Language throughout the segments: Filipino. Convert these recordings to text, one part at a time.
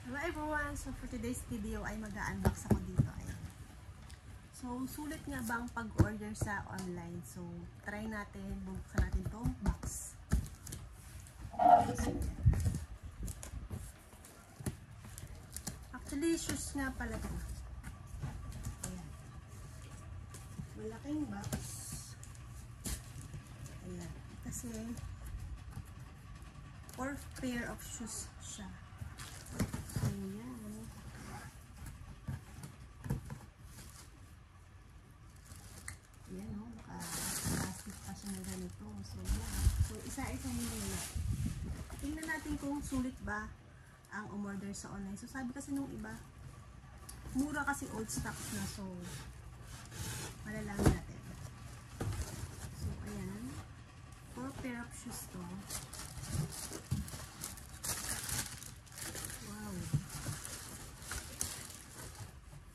Hello everyone! So for today's video ay mag-unbox ako dito. Ayan. So sulit nga bang pag-order sa online? So try natin, buksan natin itong box. So, actually shoes nga pala ito. Ayan. Malaking box. Ayan. Kasi 4 pair of shoes siya. Ayan. Ayan o, naka-plastic pa siya na ganito. So, yan. So, isa-isahin muna. Tingnan natin kung sulit ba ang umorder sa online. So, sabi kasi nung iba, mura kasi old stocks na. So, malalaman natin. So, ayan. 4 pair of shoes to.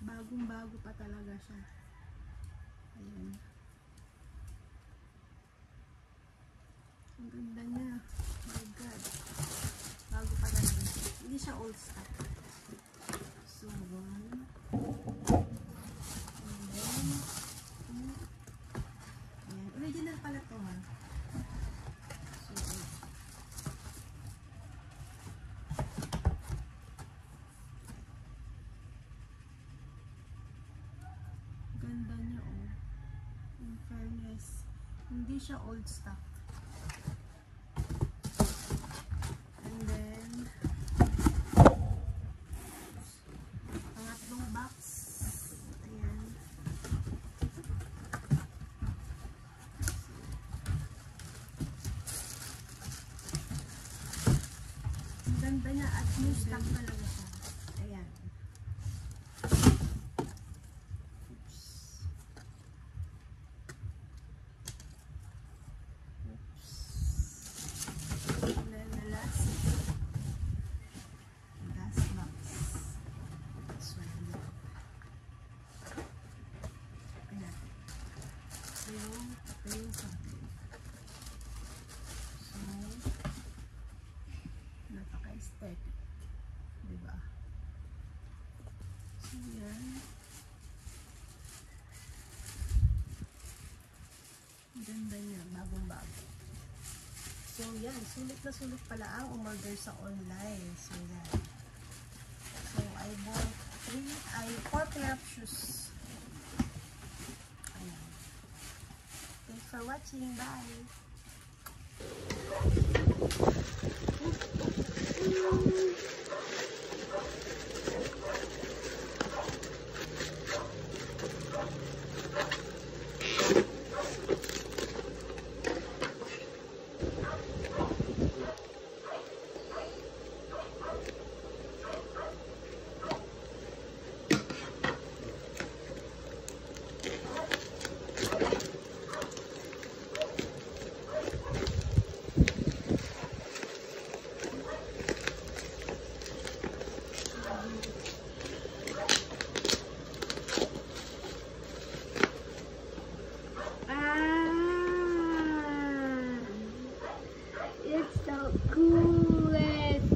Bagong-bago pa talaga siya. Ayan. Ang ganda niya. Oh my God. Bago pa talaga. Hindi siya old stock. So, one. And then, two. Ayan. Original pala to ha. So, ganda niya oh. In fairness, hindi siya old stock. And then pangatlong box. Ayan. Ang ganda niya at new stock talaga siya. Ayan. Napaka-aesthetic, diba? So yan, ganda niya, bagong-bago. So yan, sulit na sulit pala ang umorder sa online. So yan, so I bought 4 pair of shoes. Ayan. Thanks for watching, bye! It's the coolest.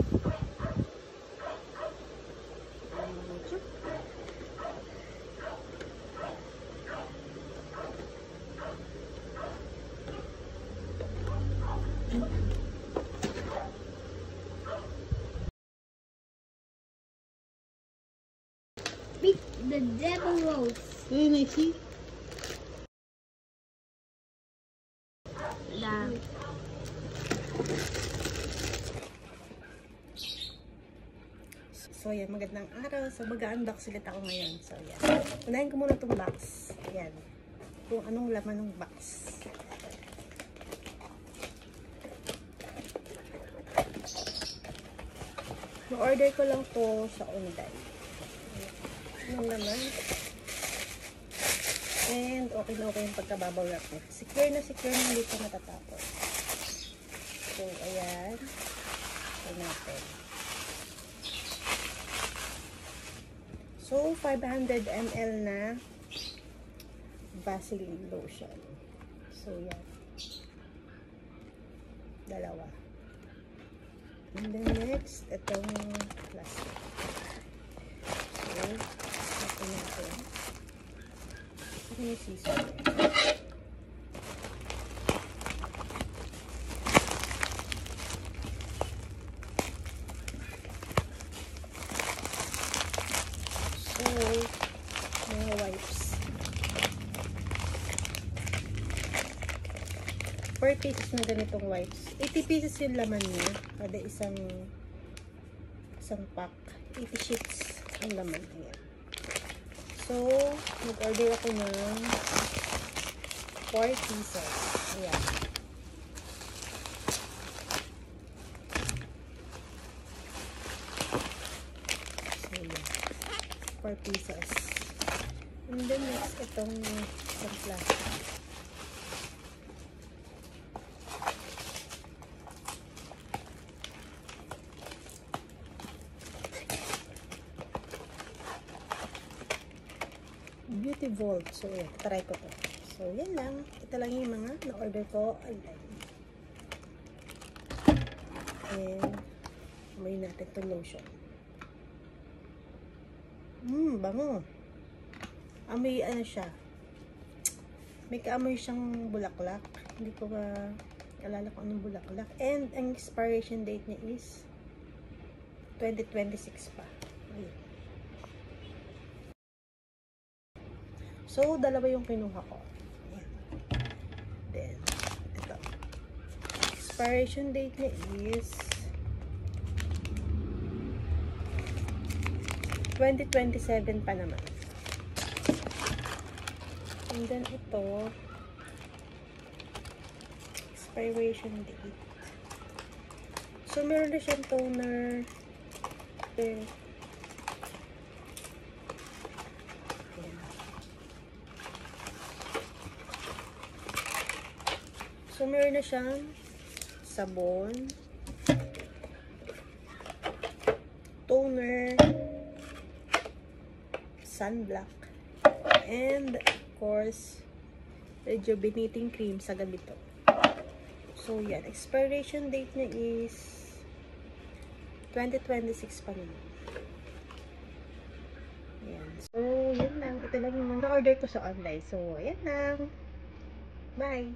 Beat the devil rolls. Hey, Maxie. So, yan. Magandang araw. So, mag-unbox ulit ako ngayon. So, yan. Unahin ko muna itong box. Yan. Kung anong laman ng box. Na-order ko lang to sa online. Anong laman? And, okay na okay yung pagkababaw wrap niya. Secure na hindi ko matatapos. So, ayan. Ayan natin. So, 500 ml na Vaseline lotion. So, yan. Dalawa. And then next, itong plastic. So, ito natin. Ito yung scissor. So, mga wipes. 4 pieces na ganitong wipes. 80 pieces yung laman niya. Kada isang pack. 80 sheets ang laman. Ayan. So, nag-order ako ng 4 pieces. Ayan. So, ayan. 4 pieces. And then next, itong isang plastic. Beauty Vault. So, yeah, try ko to. So, yan lang. Ito lang yung mga na-order ko online. And, amoy natin itong lotion. Bango. Amoy, ano siya. May kaamoy siyang bulaklak. Hindi ko alala kung anong bulaklak. And, ang expiration date niya is 2026 pa. Ayun. So, dalawa yung kinuha ko. Ayan. Then, ito. Expiration date niya is 2027 pa naman. And then, ito. Expiration date. So, meron na siyang toner. Then, so, meron na siyang sabon, toner, sunblock, and of course, rejuvenating cream sa gabi to. So, yan. Expiration date niya is 2026 pa naman. Yan. So, yan lang. Ito lang yung mga order ko sa online. So, yan lang. Bye!